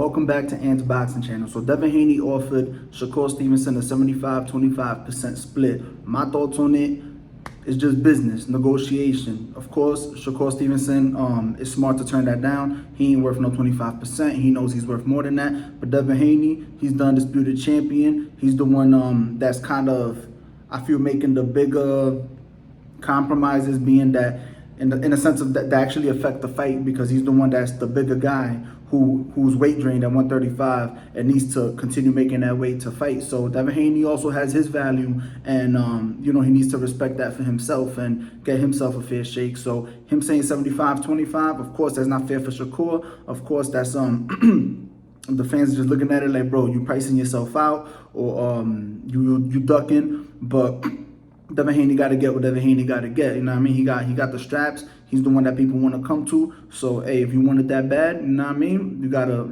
Welcome back to Ant's Boxing Channel. So Devin Haney offered Shakur Stevenson a 75-25% split. My thoughts on it is just business, negotiation. Of course, Shakur Stevenson is smart to turn that down. He ain't worth no 25%. He knows he's worth more than that. But Devin Haney, he's the undisputed champion. He's the one that's kind of, I feel, making the bigger compromises, being that in a sense of that actually affect the fight, because he's the one that's the bigger guy who's weight drained at 135 and needs to continue making that weight to fight. So Devin Haney also has his value, and he needs to respect that for himself and get himself a fair shake. So him saying 75-25, of course that's not fair for Shakur. Of course that's the fans are just looking at it like, bro, you pricing yourself out, or you ducking. But Devin Haney got to get what Devin Haney got to get. You know what I mean? He got the straps. He's the one that people want to come to. So, hey, if you want it that bad, you know what I mean? You gotta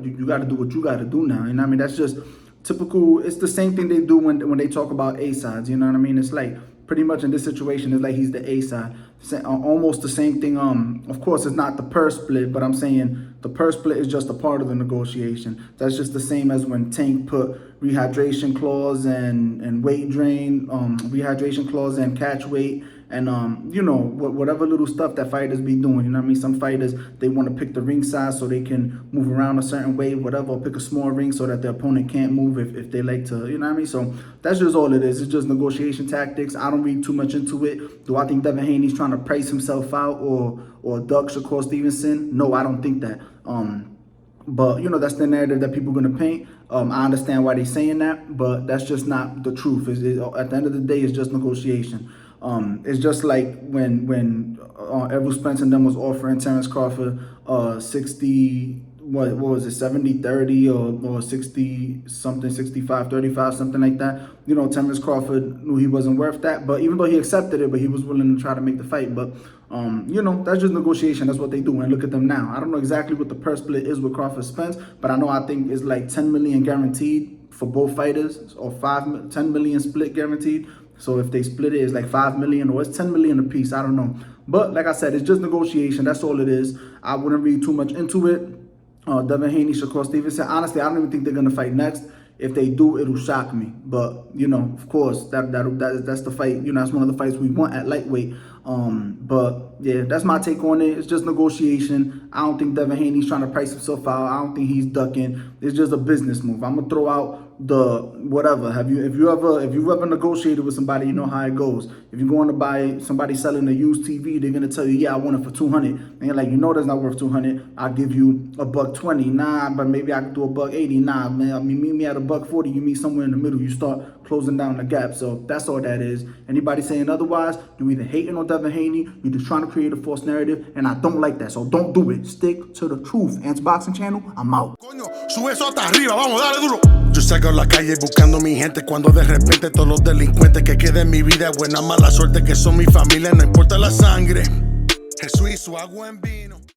do what you gotta do now. You know what I mean? That's just typical. It's the same thing they do when they talk about A sides. You know what I mean? It's like pretty much in this situation, it's like he's the A side. Almost the same thing. Of course, it's not the purse split, but I'm saying the purse split is just a part of the negotiation. That's just the same as when Tank put rehydration clause and weight drain, rehydration clause and catch weight, and whatever little stuff that fighters be doing. You know what I mean? Some fighters, they want to pick the ring size so they can move around a certain way, whatever, or pick a small ring so that the opponent can't move if they like to, you know what I mean? So that's just all it is. It's just negotiation tactics. I don't read too much into it. Do I think Devin Haney's trying to price himself out or duck Shakur Stevenson? No, I don't think that. But that's the narrative that people are gonna paint. I understand why they're saying that, but that's just not the truth. At the end of the day, it's just negotiation. It's just like when Errol Spence and them was offering Terrence Crawford 60, what was it, 70-30 or 60 something, 65-35, something like that. Terrence Crawford knew he wasn't worth that, but even though he accepted it, but he was willing to try to make the fight. But that's just negotiation. That's what they do. And look at them now. I don't know exactly what the purse split is with Crawford Spence, but I think it's like 10 million guaranteed for both fighters, or 10 million split guaranteed. So if they split it, it's like 5 million, or it's 10 million a piece. I don't know. But like I said, it's just negotiation. That's all it is. I wouldn't read too much into it. Devin Haney, Shakur Stevenson. Honestly, I don't even think they're gonna fight next. If they do, it'll shock me. But of course, that's the fight. That's one of the fights we want at lightweight. But yeah, that's my take on it. It's just negotiation. I don't think Devin Haney's trying to price himself out. I don't think he's ducking. It's just a business move. I'm gonna throw out the whatever. If you ever negotiated with somebody, you know how it goes. If you're going to buy somebody selling a used TV, they're gonna tell you, yeah, I want it for 200, and you're like, that's not worth 200. I'll give you $120. Nah, but maybe I could do $180. Nah, man. I mean, meet me at $140. You meet somewhere in the middle. You start closing down the gap. So that's all that is. Anybody saying otherwise, you either hating on Devin Haney, you're just trying to create a false narrative, and I don't like that. So don't do it. Stick to the truth. Ant's Boxing Channel, I'm out. Coño, sube eso hasta arriba, vamos, dale duro. Yo salgo a la calle buscando mi gente, cuando de repente todos los delincuentes que queden en mi vida, buena mala suerte que son mi familia, no importa la sangre. Jesús hizo agua en vida.